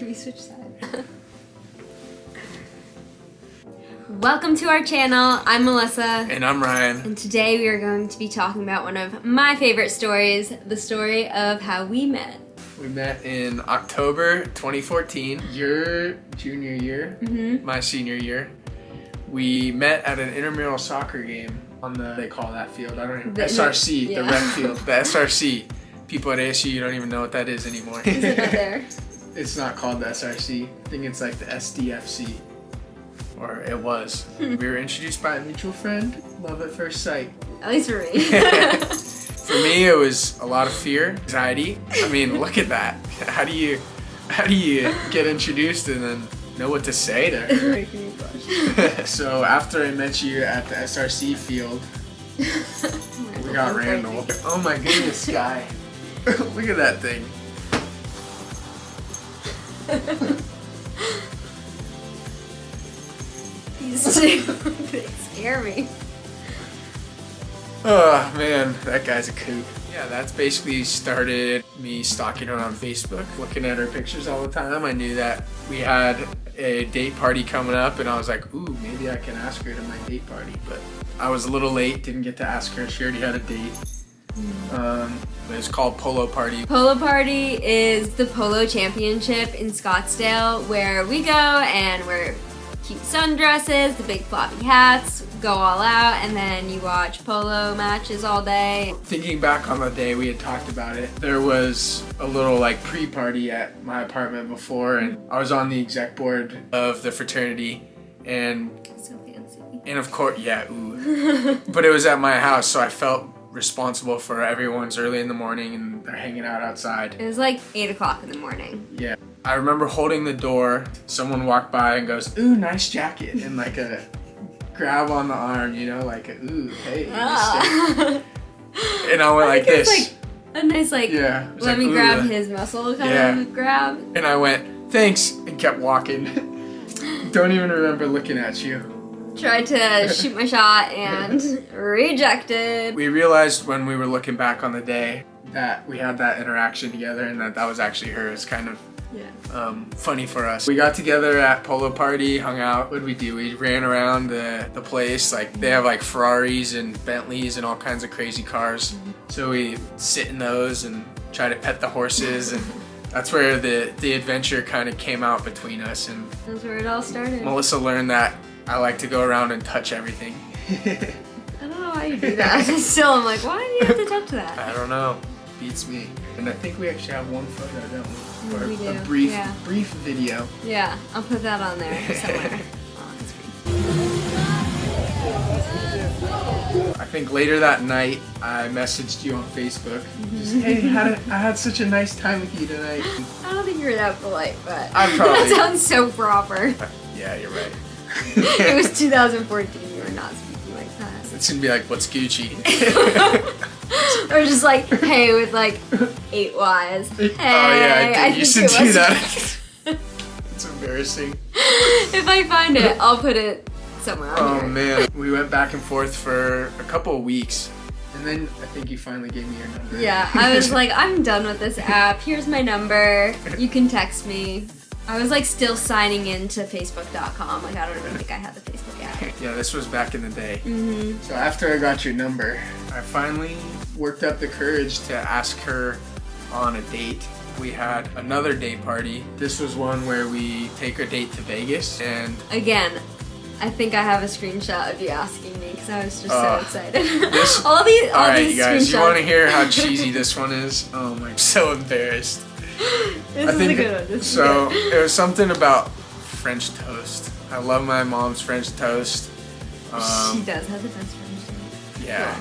Can we switch sides? Welcome to our channel. I'm Melissa. And I'm Ryan. And today we are going to be talking about one of my favorite stories, the story of how we met. We met in October 2014, your junior year, my senior year. We met at an intramural soccer game on they call that field, I don't even, SRC, yeah. the rec field, the SRC. People at ASU, you don't even know what that is anymore. Is it not there? It's not called the SRC. I think it's like the SDFC. Or it was. We were introduced by a mutual friend. Love at first sight. At least for me. For me, it was a lot of fear, anxiety. I mean, look at that. How do you get introduced and then know what to say to her? So after I met you at the SRC field, we got Randall. Oh my goodness, Sky. Look at that thing. These two, they scare me. Oh man, that guy's a kook. Yeah, that's basically started me stalking her on Facebook, looking at her pictures all the time. I knew that we had a date party coming up and I was like, ooh, maybe I can ask her to my date party. But I was a little late, didn't get to ask her. She already had a date. It was called Polo Party. Polo Party is the polo championship in Scottsdale where we go and we're cute sundresses, the big floppy hats, go all out, and then you watch polo matches all day. Thinking back on the day we had talked about it, there was a little like pre-party at my apartment before, and I was on the exec board of the fraternity, and So fancy. And of course, yeah, ooh. But it was at my house, so I felt responsible for everyone's early in the morning and they're hanging out outside. It was like 8 o'clock in the morning. Yeah. I remember holding the door, someone walked by and goes, ooh, nice jacket, and like a grab on the arm, you know, like a, ooh, hey. Ah. And I went like this. Like a nice like, yeah, let me grab his muscle kind of grab. And I went, thanks, and kept walking. Don't even remember looking at you. Tried to shoot my shot and rejected. We realized when we were looking back on the day that we had that interaction together and that was actually her. It's kind of funny for us. We got together at Polo Party, hung out. What did we do? We ran around the place. Like they have like Ferraris and Bentleys and all kinds of crazy cars. So we sit in those and try to pet the horses, and that's where the adventure kind of came out between us. And that's where it all started. Melissa learned that I like to go around and touch everything. I don't know why you do that. Still, I'm like, why do you have to touch that? I don't know. Beats me. And I think we actually have one photo, don't we? Or we do. a brief video. Yeah, I'll put that on there somewhere. I think later that night, I messaged you on Facebook. Just, hey, I had such a nice time with you tonight. I don't think you were that polite, but I'm probably. that sounds so proper. Yeah, you're right. It was 2014. You were not speaking like that. It's gonna be like, what's Gucci? Or just like, hey, with like 8 Y's. Hey, Oh yeah, I I did. You think should it do was- that. It's embarrassing. If I find it, I'll put it somewhere on Oh here. man, we went back and forth for a couple of weeks, and then I think you finally gave me your number. Yeah, I was like, I'm done with this app. Here's my number. You can text me. I was like still signing into Facebook.com. Like I don't even think I had the Facebook app. Yeah, this was back in the day. So after I got your number, I finally worked up the courage to ask her on a date. We had another date party. This was one where we take a date to Vegas, and Again, I think I have a screenshot of you asking me because I was just so excited. all all these right, you guys, screenshots. you want to hear how cheesy this one is? Oh my, I'm so embarrassed. This is a good one. This is So good. it was something about French toast. I love my mom's French toast. She does have the best French toast. Yeah.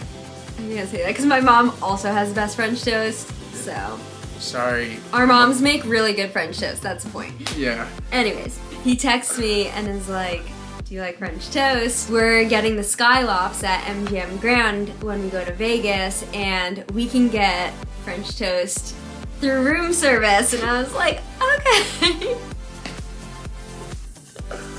I'm gonna say that because my mom also has the best French toast. So Sorry. our moms make really good French toast. That's the point. Yeah. Anyways, he texts me and is like, do you like French toast? We're getting the Skylofts at MGM Grand when we go to Vegas, and we can get French toast through room service. And I was like, okay.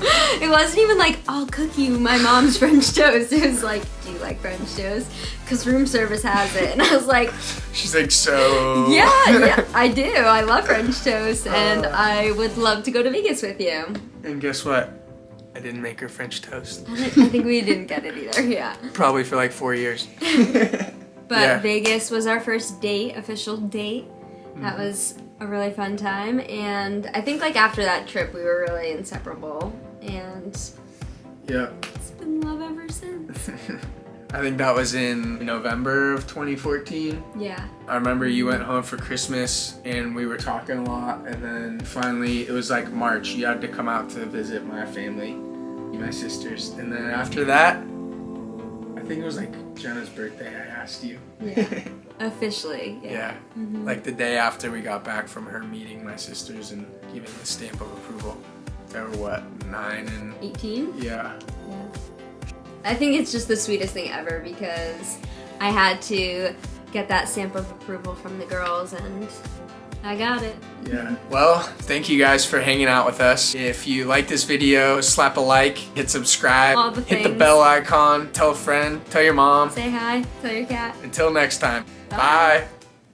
It wasn't even like, I'll cook you my mom's French toast. It was like, do you like French toast? Because room service has it. And I was like, she's like, so. Yeah, I do. I love French toast, and I would love to go to Vegas with you. And guess what? I didn't make her French toast. I think we didn't get it either, yeah. Probably for like 4 years. But Yeah. Vegas was our first date, official date. That was a really fun time, and I think like after that trip we were really inseparable, and Yeah. it's been love ever since. I think that was in November of 2014. Yeah. I remember you went home for Christmas and we were talking a lot, and then finally it was like March. You had to come out to visit my family, my sisters, and then after that, I think it was like Jenna's birthday. I asked you. Yeah. Officially. Yeah. Like the day after we got back from her meeting my sisters and giving the stamp of approval. They were what, 9 and 18? yeah. I think it's just the sweetest thing ever because I had to get that stamp of approval from the girls, and I got it. Yeah. Well, thank you guys for hanging out with us. If you like this video, slap a like, hit subscribe, All the hit the things. bell icon, tell a friend, tell your mom. Say hi, tell your cat. Until next time. Bye. Bye.